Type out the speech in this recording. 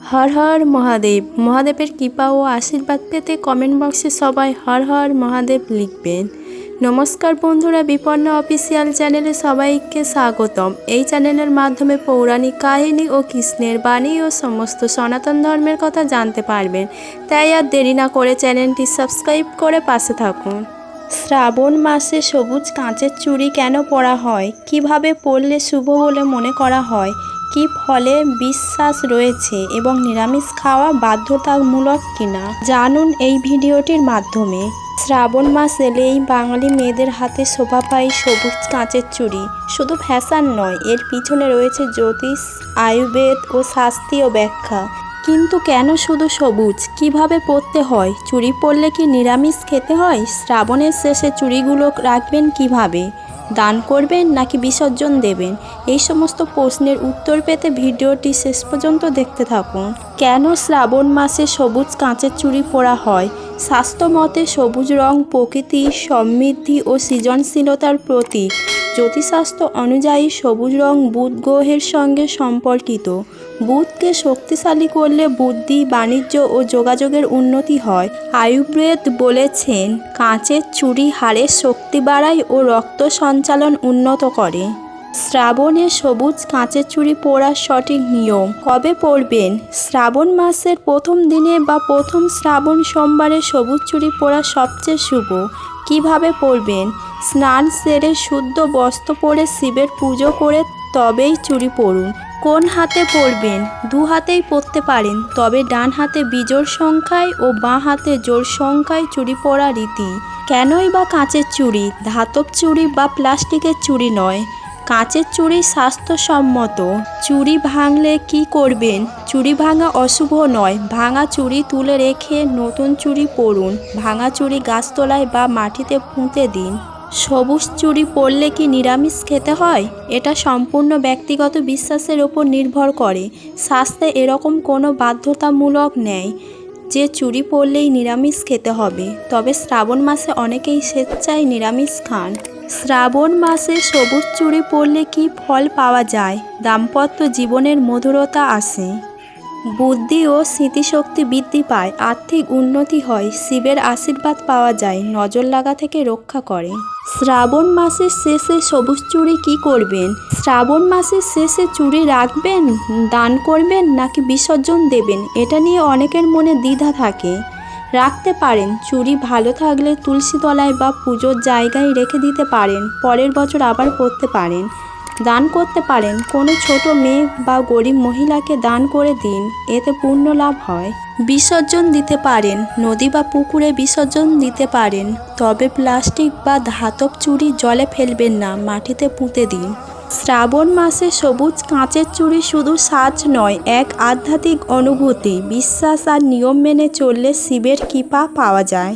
হর হর মহাদেব। মহাদেবের কৃপা ও আশীর্বাদ পেতে কমেন্ট বক্সে সবাই হর হর মহাদেব লিখবেন। নমস্কার বন্ধুরা, বিপন্ন অফিসিয়াল চ্যানেলে সবাইকে স্বাগতম। এই চ্যানেলের মাধ্যমে পৌরাণিক কাহিনী ও কৃষ্ণের বাণী ও সমস্ত সনাতন ধর্মের কথা জানতে পারবেন। তাই আর দেরি না করে চ্যানেলটি সাবস্ক্রাইব করে পাশে থাকুন। শ্রাবণ মাসে সবুজ কাঁচের চুড়ি কেন পরা হয়, কিভাবে পরলে শুভ বলে মনে করা হয়, কি ফলে বিশ্বাস রয়েছে এবং নিরামিষ খাওয়া বাধ্যতামূলক কিনা জানুন এই ভিডিওটির মাধ্যমে। শ্রাবণ মাস এলেই বাঙালি মেয়েদের হাতে শোভা পায় সবুজ কাঁচের চুড়ি। শুধু ফ্যাশন নয়, এর পিছনে রয়েছে জ্যোতিষ, আয়ুর্বেদ ও শাস্ত্রীয় ব্যাখ্যা। কিন্তু কেন শুধু সবুজ, কিভাবে পরতে হয়, চুড়ি পরলে কি নিরামিষ খেতে হয়, শ্রাবণের শেষে চুড়িগুলো রাখবেন কিভাবে, দান করবেন নাকি বিসর্জন দেবেন, এই সমস্ত প্রশ্নের উত্তর পেতে ভিডিওটি শেষ পর্যন্ত দেখতে থাকুন। কেন শ্রাবণ মাসে সবুজ কাঁচের চুড়ি পরা হয়? স্বাস্থ্যমতে সবুজ রং প্রকৃতি, সমৃদ্ধি ও সৃজনশীলতার প্রতীক। জ্যোতিষশাস্ত্র অনুযায়ী সবুজ রং বুধ গ্রহের সঙ্গে সম্পর্কিত। বুধকে শক্তিশালী করলে বুদ্ধি, বাণিজ্য ও যোগাযোগের উন্নতি হয়। আয়ুর্বেদ বলেছেন কাঁচের চুড়ি হাড়ের শক্তি বাড়ায় ও রক্ত সঞ্চালন উন্নত করে। শ্রাবণে সবুজ কাঁচের চুড়ি পরার সঠিক নিয়ম। কবে পরবেন? শ্রাবণ মাসের প্রথম দিনে বা প্রথম শ্রাবণ সোমবারে সবুজ চুড়ি পরা সবচেয়ে শুভ। কিভাবে পরবেন? স্নান সেরে শুদ্ধ বস্ত্র পরে শিবের পুজো করে তবেই চুড়ি পরুন। কোন হাতে পরবেন? দু হাতেই পরতে পারেন, তবে ডান হাতে বিজোড় সংখ্যায় ও বাঁ হাতে জোড় সংখ্যায় চুড়ি পরা রীতি। কেনই বা কাঁচের চুড়ি? ধাতব চুড়ি বা প্লাস্টিকের চুড়ি নয়, কাঁচের চুড়ি স্বাস্থ্যসম্মত। চুড়ি ভাঙলে কি করবেন? চুড়ি ভাঙা অশুভ নয়, ভাঙা চুড়ি তুলে রেখে নতুন চুড়ি পরুন। ভাঙা চুড়ি গাছতলায় বা মাটিতে পুঁতে দিন। সবুজ চুড়ি পরলে কি নিরামিষ খেতে হয়? এটা সম্পূর্ণ ব্যক্তিগত বিশ্বাসের ওপর নির্ভর করে। শাস্ত্রে এরকম কোনো বাধ্যতামূলক নেই যে চুড়ি পরলেই নিরামিষ খেতে হবে, তবে শ্রাবণ মাসে অনেকেই স্বেচ্ছায় নিরামিষ খান। শ্রাবণ মাসে সবুজ চুড়ি পরলে কি ফল পাওয়া যায়? দাম্পত্য জীবনের মধুরতা আসে, বুদ্ধি ও স্মৃতিশক্তি বৃদ্ধি পায়, আর্থিক উন্নতি হয়, শিবের আশীর্বাদ পাওয়া যায়, নজর লাগা থেকে রক্ষা করে। শ্রাবণ মাসের শেষে সবুজ চুড়ি কি করবেন? শ্রাবণ মাসের শেষে চুড়ি রাখবেন, দান করবেন নাকি বিসর্জন দেবেন, এটা নিয়ে অনেকের মনে দ্বিধা থাকে। রাখতে পারেন, চুড়ি ভালো থাকলে তুলসী তলায় বা পুজোর জায়গায় রেখে দিতে পারেন, পরের বছর আবার পরতে পারেন। দান করতে পারেন, কোনো ছোট মেয়ে বা গরিব মহিলাকে দান করে দিন, এতে পুণ্য লাভ হয়। বিসর্জন দিতে পারেন, নদী বা পুকুরে বিসর্জন দিতে পারেন, তবে প্লাস্টিক বা ধাতব চুড়ি জলে ফেলবেন না, মাটিতে পুঁতে দিন। শ্রাবণ মাসে সবুজ কাঁচের চুড়ি শুধু সাজ নয়, এক আধ্যাত্মিক অনুভূতি। বিশ্বাস আর নিয়ম মেনে চললে শিবের কৃপা পাওয়া যায়।